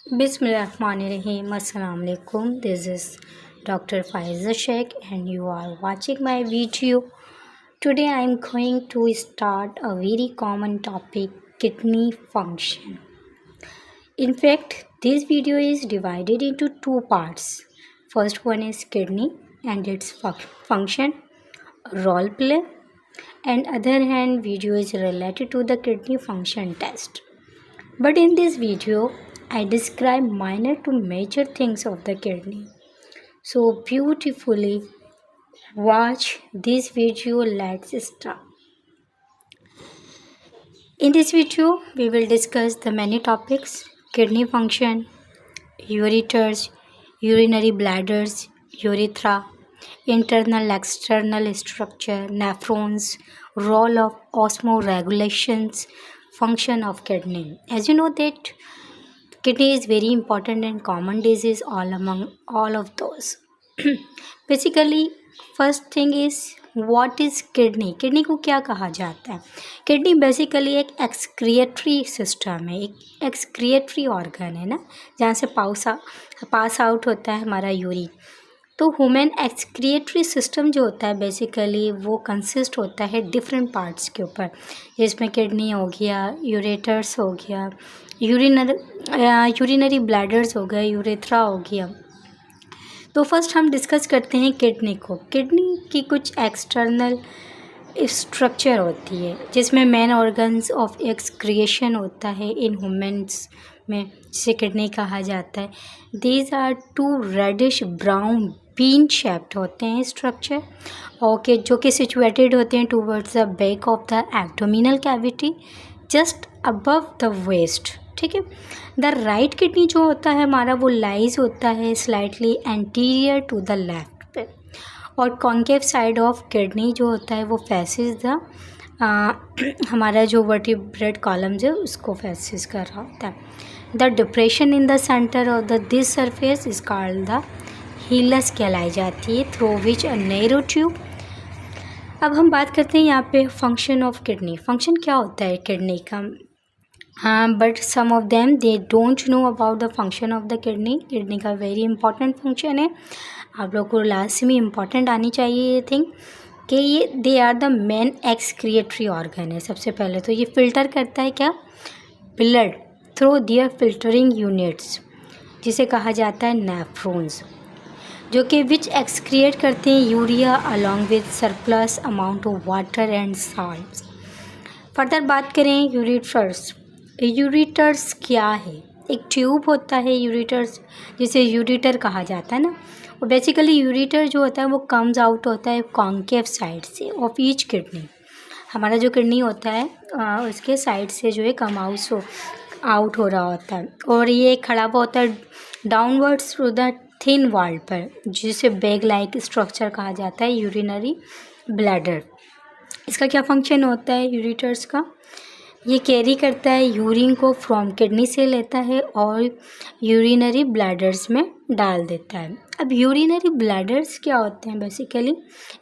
Bismillahirrahmanirrahim. Assalamu alaikum. This is Dr. Faiza Sheikh and you are watching my video. Today I am going to start a very common topic, kidney function. In fact, this video is divided into two parts. First one is kidney and its function, role play, and other hand video is related to the kidney function test. But in this video, I describe minor to major things of the kidney. So beautifully watch this video. Let's start. In this video, we will discuss the many topics: kidney function, ureters, urinary bladders, urethra, internal external structure, nephrons, role of osmoregulations, function of kidney. As you know that kidney is very important and common disease all among all of those. Basically, first thing is what is kidney? Kidney को क्या कहा जाता है? Kidney basically एक excretory system है, एक excretory organ है ना, जहाँ से पास आउट होता है हमारा यूरिन. तो ह्यूमन एक्सक्रिएटरी सिस्टम जो होता है बेसिकली वो कंसिस्ट होता है डिफरेंट पार्ट्स के ऊपर, जिसमें किडनी हो गया, यूरेटर्स हो गया, यूरिनरी ब्लैडर्स हो गए, यूरेथ्रा हो गया. तो फर्स्ट हम डिस्कस करते हैं किडनी को. किडनी की कुछ एक्सटर्नल स्ट्रक्चर होती है जिसमें मेन ऑर्गन्स ऑफ एक्सक्रिएशन होता है इन ह्यूमन्स में, जिसे किडनी कहा जाता है. These are two reddish brown bean shaped होते हैं स्ट्रक्चर, ओके, जो कि सिचुएटेड होते हैं towards the back of the abdominal cavity just above the waist. ठीक है. द राइट किडनी जो होता है हमारा वो लाइज होता है slightly anterior to the left पे, और कॉन्केव साइड ऑफ किडनी जो होता है वो फेसिस द हमारा जो वर्टिब्रेट कॉलम्स है उसको फेसिस कर रहा होता है. The depression in the centre of the this surface is called the hilus कहलाई जाती है, through which a narrow tube. अब हम बात करते हैं यहाँ पे फंक्शन ऑफ किडनी. फंक्शन क्या होता है किडनी का? But some of them they don't know about the function of the kidney. Kidney का वेरी इंपॉर्टेंट फंक्शन है, आप लोग को लास्ट में इम्पॉर्टेंट आनी चाहिए ये थिंग कि ये they are the main excretory organ है. सबसे पहले तो ये फिल्टर करता है क्या? Blood through their filtering units, जिसे कहा जाता है नेफ्रॉन्स, जो कि विच एक्सक्रिएट करते हैं urea along with surplus amount of water and salt. Further बात करें यूरेटर्स. यूरेटर्स क्या है? एक ट्यूब होता है यूरेटर्स, जिसे यूरेटर कहा जाता है ना. और बेसिकली यूरेटर जो होता है वो कम्स आउट होता है कॉन्केव साइड से ऑफ ईच किडनी. हमारा जो किडनी होता है उसके साइड से जो है कम आउट हो रहा होता है, और ये खड़ा हुआ होता है downwards through the thin wall पर, जिसे बैग लाइक स्ट्रक्चर कहा जाता है यूरिनरी ब्लैडर. इसका क्या फंक्शन होता है यूरेटर्स का? ये कैरी करता है यूरिन को फ्रॉम किडनी से लेता है और यूरिनरी ब्लैडर्स में डाल देता है. अब यूरिनरी ब्लैडर्स क्या होते हैं? बेसिकली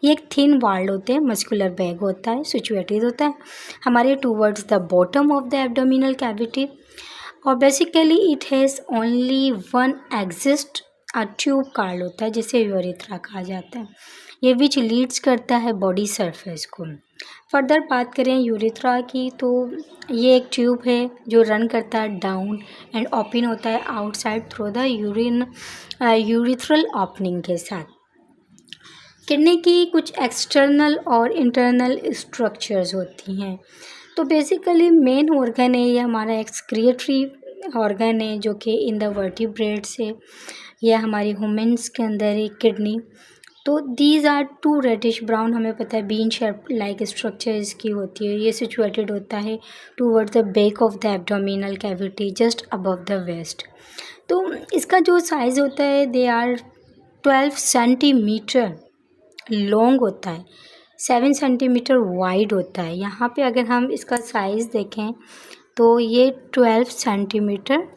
ये एक थिन वॉल्ड होते हैं, मस्कुलर बैग होता है, सिचुएटेड होता है हमारे towards the bottom of the abdominal cavity, और basically it has only one exist a tube called होता है जिसे यूरेथ्रा कहा जाता है, ये विच लीड्स करता है बॉडी सरफेस को. फर्दर बात करें यूरेथ्रा की, तो ये एक ट्यूब है जो रन करता है डाउन एंड ओपन होता है outside through the urethral opening के साथ. किडनी की कुछ एक्सटर्नल और इंटरनल स्ट्रक्चर्स होती हैं. तो बेसिकली मेन ऑर्गन है ये हमारा एक्सक्रिएटरी ऑर्गन है, जो कि इन द वर्टिब्रेट्स है या हमारी ह्यूमन्स के अंदर है किडनी. तो these are two reddish brown, हमें पता है बीन शेप लाइक स्ट्रक्चर इसकी होती है. ये सिचुएटेड होता है toward the back of the abdominal cavity just above the waist. तो इसका जो साइज़ होता है दे आर 12 सेंटीमीटर लॉन्ग होता है, 7 सेंटीमीटर वाइड होता है. यहाँ पे अगर हम इसका साइज़ देखें तो ये 12 सेंटीमीटर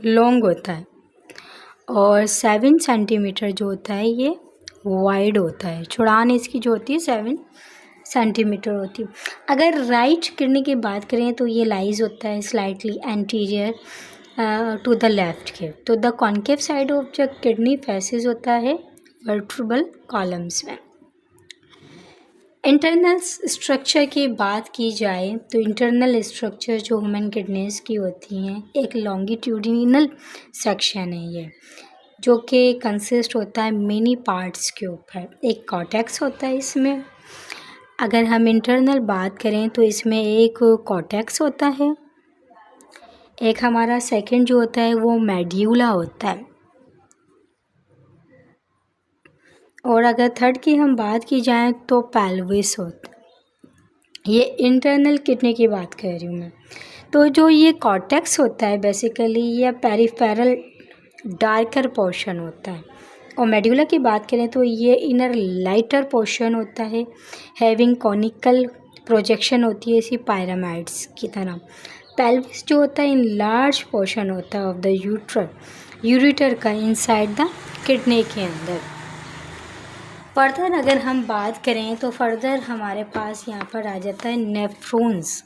लॉन्ग होता है और 7 सेंटीमीटर जो होता है ये वाइड होता है. चौड़ान इसकी जो होती है 7 सेंटीमीटर होती है। अगर राइट किडनी की बात करें तो ये लाइज होता है slightly anterior to the left के। तो the concave side of the kidney faces होता है वर्टेब्रल कॉलम्स में। इंटरनल स्ट्रक्चर की बात की जाए तो इंटरनल स्ट्रक्चर जो ह्यूमन किडनीज की होती हैं, एक लॉन्गिट्यूडिनल सेक्शन है ये, जो कि कंसिस्ट होता है मेनी पार्ट्स के ऊपर। एक कॉर्टेक्स होता है इसमें। अगर हम इंटरनल बात करें तो इसमें एक कॉर्टेक्स होता है, एक हमारा सेकंड जो होता है वो मेड्यूला होता है, और अगर थर्ड की हम बात की जाए तो पेल्विस होता है। ये इंटरनल किडनी की बात कर रही हूँ मैं। तो जो ये कॉर्टेक्स होता है बेसिकली ये पेरिफेरल डार्कर पोर्शन होता है, और मेड्यूला की बात करें तो ये इनर लाइटर पोर्शन होता है, हैविंग कॉनिकल प्रोजेक्शन होती है इसी पिरामिड्स की तरह। पेल्विस जो होता है इन लार्ज पोर्शन होता है ऑफ द यूरेटर का इनसाइड द किडनी के अंदर। फर्दर अगर हम बात करें तो फर्दर हमारे पास यहाँ पर आ जाता है नेफ्रॉन्स।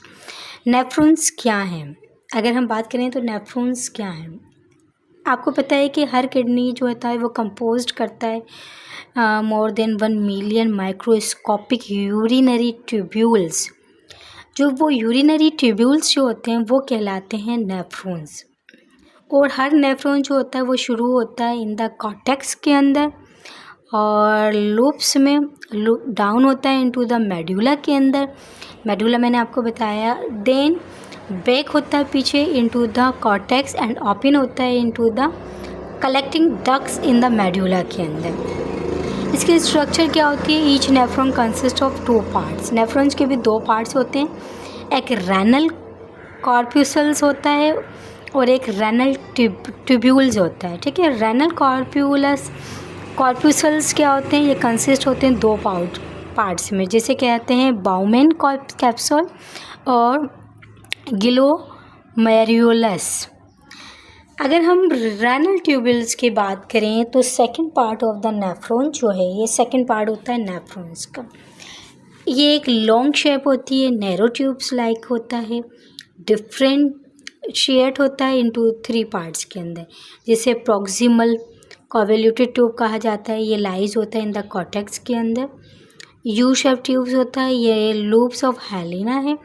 नेफ्रॉन्स क्या हैं? अगर हम बात करें तो नेफ्रॉन्स क्या हैं? आपको पता है कि हर किडनी जो होता है वो कंपोज्ड करता है more than 1 million microscopic urinary tubules. जो वो यूरिनरी ट्यूब्यूल्स जो होते हैं वो कहलाते हैं नेफ्रॉन्स। और हर नेफ्रॉन जो होता है वो शुरू होता है इन द कॉर्टेक्स के अंदर, और लूप्स में डाउन होता है इनटू द मेडुला के अंदर। मेडुला मैंने आपको बताया। देन बैक होता है पीछे into the cortex, and open होता है into the collecting ducts in the medulla के अंदर। इसकी स्ट्रक्चर क्या होती है? Each nephron consist of 2 parts. Nephrons के भी 2 पार्ट्स होते हैं, एक रेनल कॉर्प्यूसल्स होता है और एक रेनल ट्यूब्यूल्स होता है। ठीक है, रेनल कॉर्प्यूसल्स क्या होते हैं? ये कंसिस्ट होते हैं 2 पार्ट्स में, जिसे कहते हैं बाउमेन कैप्सूल और ग्लोमेरुलस। अगर हम रेनल ट्यूब्यूल्स की बात करें तो second part of the nephron जो है, ये सेकंड पार्ट होता है नेफ्रॉन्स का। ये एक लॉन्ग शेप होती है, नैरो ट्यूब्स लाइक होता है, डिफरेंशिएट होता है इनटू 3 पार्ट्स के अंदर, जिसे प्रॉक्सिमल कॉन्वोल्यूटेड ट्यूब कहा जाता है। ये लाइज होता है इन द कॉर्टेक्स के अंदर। यू शेप ट्यूब्स होता है, ये लूप्स ऑफ हेलिना है।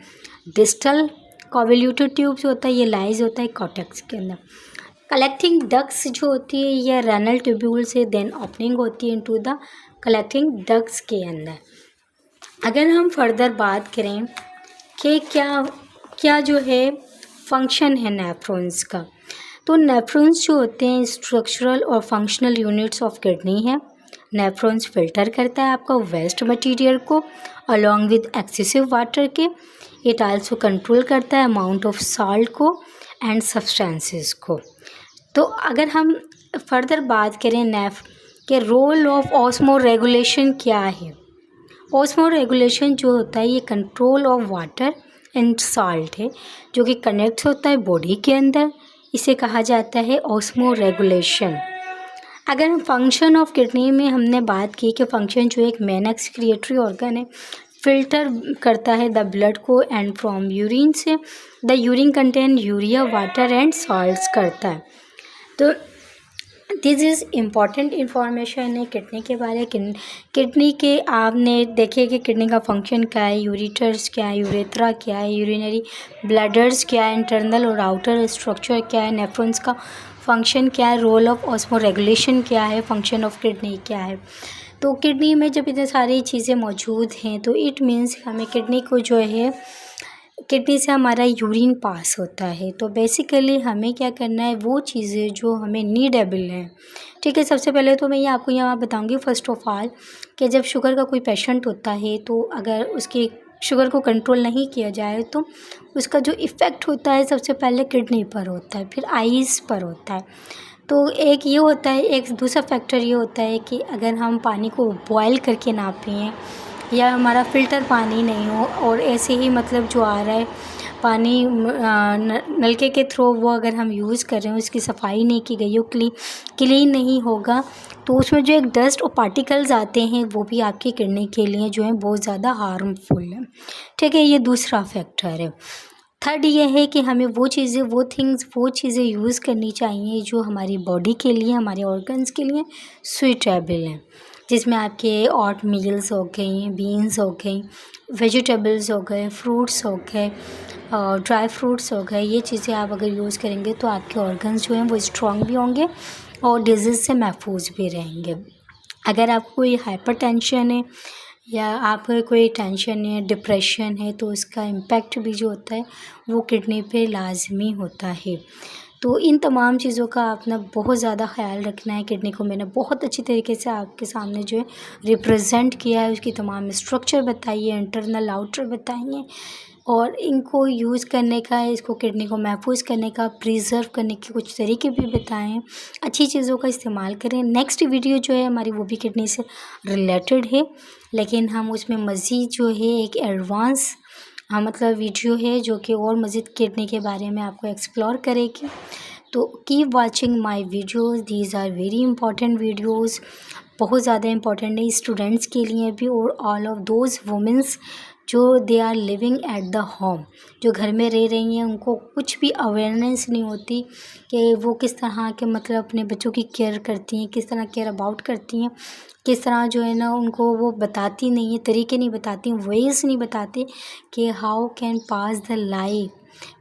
डिस्टल कॉन्वोल्यूटेड ट्यूब्स होता है, ये लाइज होता है कॉर्टेक्स के अंदर। कलेक्टिंग डक्ट्स जो होती है ये रेनल ट्यूब्यूल से देन ओपनिंग होती है इनटू द कलेक्टिंग डक्ट्स के अंदर। अगर हम फर्दर बात करें कि क्या जो है फंक्शन है नेफ्रॉन्स का, तो नेफ्रॉन्स जो होते हैं स्ट्रक्चरल और फंक्शनल यूनिट्स ऑफ किडनी है। नेफ्रॉन्स फिल्टर करता है आपका वेस्ट मटेरियल को अलॉन्ग विद एक्सेसिव वाटर के। इट आल्सो कंट्रोल करता है अमाउंट ऑफ सॉल्ट को एंड सब्सटेंसेस को। तो अगर हम फर्दर बात करें के रोल ऑफ ऑस्मो रेगुलेशन क्या है? ऑस्मो रेगुलेशन जो होता है ये control of water and salt है, जो कि कनेक्ट होता है बॉडी के अंदर। इसे कहा जाता है ऑस्मो रेगुलेशन। अगर हम फंक्शन ऑफ किडनी में हमने बात की कि फंक्शन जो एक मेन एक्सक्रिएटरी ऑर्गन है, फिल्टर करता है द ब्लड को एंड फ्रॉम यूरिन से the urine contain urea water and salts करता है। तो दिस इज़ इम्पॉर्टेंट इंफॉर्मेशन है किडनी के बारे। किडनी के आपने देखे कि किडनी का फंक्शन क्या है, यूरेटर्स क्या है, यूरेथ्रा क्या है, यूरिनरी ब्लैडर्स क्या है, इंटरनल और आउटर स्ट्रक्चर क्या है, नेफ्रॉन्स का फंक्शन क्या है, रोल ऑफ ऑस्मो रेगुलेशन क्या है, फंक्शन ऑफ किडनी क्या है। तो किडनी में जब इतनी सारी चीज़ें मौजूद हैं तो इट मीन्स हमें किडनी को जो है, किडनी से हमारा यूरिन पास होता है। तो बेसिकली हमें क्या करना है, वो चीज़ें जो हमें नीडेबल हैं। ठीक है, सबसे पहले तो मैं ये आपको यहाँ बताऊँगी फर्स्ट ऑफ ऑल कि जब शुगर का कोई पेशेंट होता है तो अगर उसकी शुगर को कंट्रोल नहीं किया जाए तो उसका जो इफ़ेक्ट होता है सबसे पहले किडनी पर होता है, फिर आईज़ पर होता है। तो एक ये होता है, एक दूसरा फैक्टर ये होता है कि अगर हम पानी को बॉयल करके ना पिएं या हमारा फ़िल्टर पानी नहीं हो और ऐसे ही मतलब जो आ रहा है पानी नलके के थ्रू वो अगर हम यूज़ कर रहे हो, उसकी सफाई नहीं की गई हो, क्लीन नहीं होगा, तो उसमें जो एक डस्ट और पार्टिकल्स आते हैं वो भी आपकी किडनी के लिए जो है बहुत ज़्यादा हार्मफुल है। ठीक है, ये दूसरा फैक्टर है। थर्ड ये है कि हमें वो चीज़ें यूज़ करनी चाहिए जो हमारी बॉडी के लिए, हमारे ऑर्गन्स के लिए सूटेबल हैं, जिसमें आपके ओट मील्स हो गई, बीन्स हो गई, वेजिटेबल्स हो गए, फ्रूट्स हो गए, ड्राई फ्रूट्स हो गए। ये चीज़ें आप अगर यूज़ करेंगे तो आपके ऑर्गन्स जो हैं वो स्ट्रॉन्ग भी होंगे और डिजीज़ से महफूज भी रहेंगे। अगर आपको कोई हाइपरटेंशन है या आपको कोई टेंशन है, डिप्रेशन है, तो उसका इम्पैक्ट भी जो होता है वो किडनी पे लाजमी होता है। तो इन तमाम चीज़ों का अपना बहुत ज़्यादा ख्याल रखना है। किडनी को मैंने बहुत अच्छी तरीके से आपके सामने जो है रिप्रेजेंट किया है, उसकी तमाम स्ट्रक्चर बताई है, इंटरनल आउटर बताई हैं, और इनको यूज़ करने का, इसको किडनी को महफूज करने का, प्रिजर्व करने के कुछ तरीके भी बताए हैं। अच्छी चीज़ों का इस्तेमाल करें। नेक्स्ट वीडियो जो है हमारी वो भी किडनी से रिलेटेड है, लेकिन हम उसमें मज़ीद जो है एक एडवांस मतलब वीडियो है जो कि और मज़ीद किडनी के बारे में आपको एक्सप्लोर करेगी। तो keep watching my videos, these are very important videos, बहुत ज़्यादा इंपॉर्टेंट है स्टूडेंट्स के लिए भी और ऑल ऑफ दोज वुमेंस जो they are living at the home, जो घर में रह रही हैं, उनको कुछ भी अवेयरनेस नहीं होती कि वो किस तरह के मतलब अपने बच्चों की केयर करती हैं, किस तरह केयर अबाउट करती हैं, किस तरह जो है ना उनको वो बताती नहीं है, तरीके नहीं बताती, वेज नहीं बताते कि how can pass the life,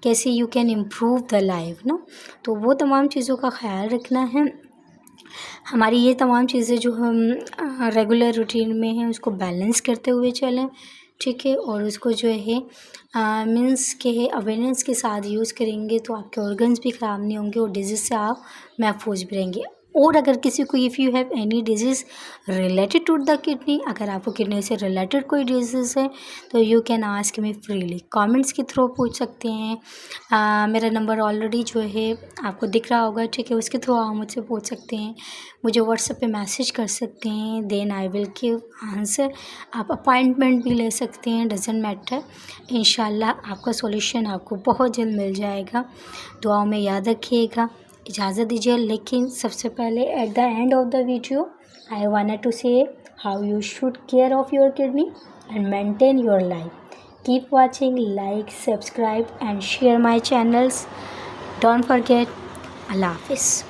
कैसे you can improve the life ना। तो वो तमाम चीज़ों का ख्याल रखना है। हमारी ये तमाम चीज़ें जो हम रेगुलर रूटीन में हैं उसको बैलेंस करते हुए चलें, ठीक है, और उसको जो है मीन्स के अवेयरनेस के साथ यूज़ करेंगे तो आपके ऑर्गन्स भी ख़राब नहीं होंगे और डिजीज़ से आप महफूज भी रहेंगे। और अगर किसी को if you have any disease related to the kidney, अगर आपको किडनी से रिलेटेड कोई डिजीज़ है तो you can ask me freely, comments के थ्रू पूछ सकते हैं। मेरा नंबर ऑलरेडी जो है आपको दिख रहा होगा, ठीक है, उसके थ्रू आप मुझसे पूछ सकते हैं, मुझे व्हाट्सएप पे मैसेज कर सकते हैं, then I will give answer. आप अपॉइंटमेंट भी ले सकते हैं, डजेंट मैटर। इंशाल्लाह आपका सॉल्यूशन आपको बहुत जल्द मिल जाएगा। दुआओं में याद रखिएगा। इजाज़त दीजिए, लेकिन सबसे पहले at the end of the video I wanted to say how you should care of your kidney and maintain your life. Keep watching, like, subscribe and share my channels. Don't forget. अल्लाह हाफिज़।